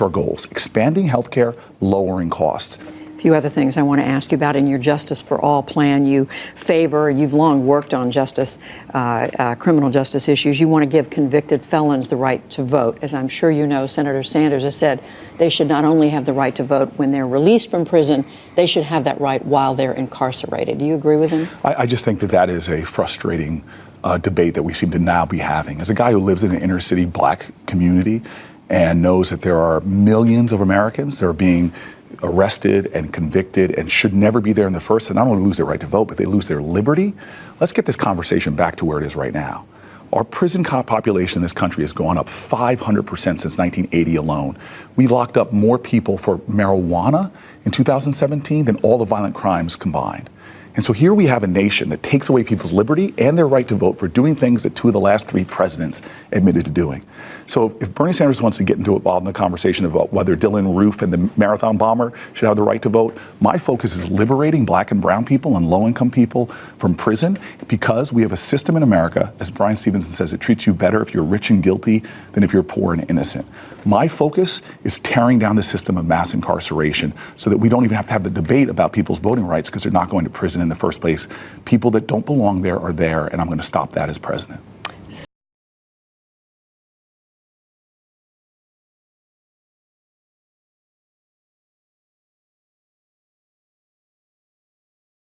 our goals: expanding healthcare, lowering costs. A few other things I want to ask you about. In your Justice for All plan, you've long worked on criminal justice issues. You want to give convicted felons the right to vote. As I'm sure you know, Senator Sanders has said they should not only have the right to vote when they're released from prison, they should have that right while they're incarcerated. Do you agree with him? I just think that is a frustrating debate that we seem to now be having. As a guy who lives in an inner city black community and knows that there are millions of Americans that are being arrested and convicted and should never be there in the first, and not only lose their right to vote, but they lose their liberty. Let's get this conversation back to where it is right now. Our prison population in this country has gone up 500% since 1980 alone. We locked up more people for marijuana in 2017 than all the violent crimes combined. And so here we have a nation that takes away people's liberty and their right to vote for doing things that 2 of the last 3 presidents admitted to doing. So if Bernie Sanders wants to get involved in the conversation about whether Dylann Roof and the marathon bomber should have the right to vote, my focus is liberating black and brown people and low-income people from prison, because we have a system in America, as Brian Stevenson says, it treats you better if you're rich and guilty than if you're poor and innocent. My focus is tearing down the system of mass incarceration so that we don't even have to have the debate about people's voting rights because they're not going to prison in the first place. People that don't belong there are there, and I'm going to stop that as president.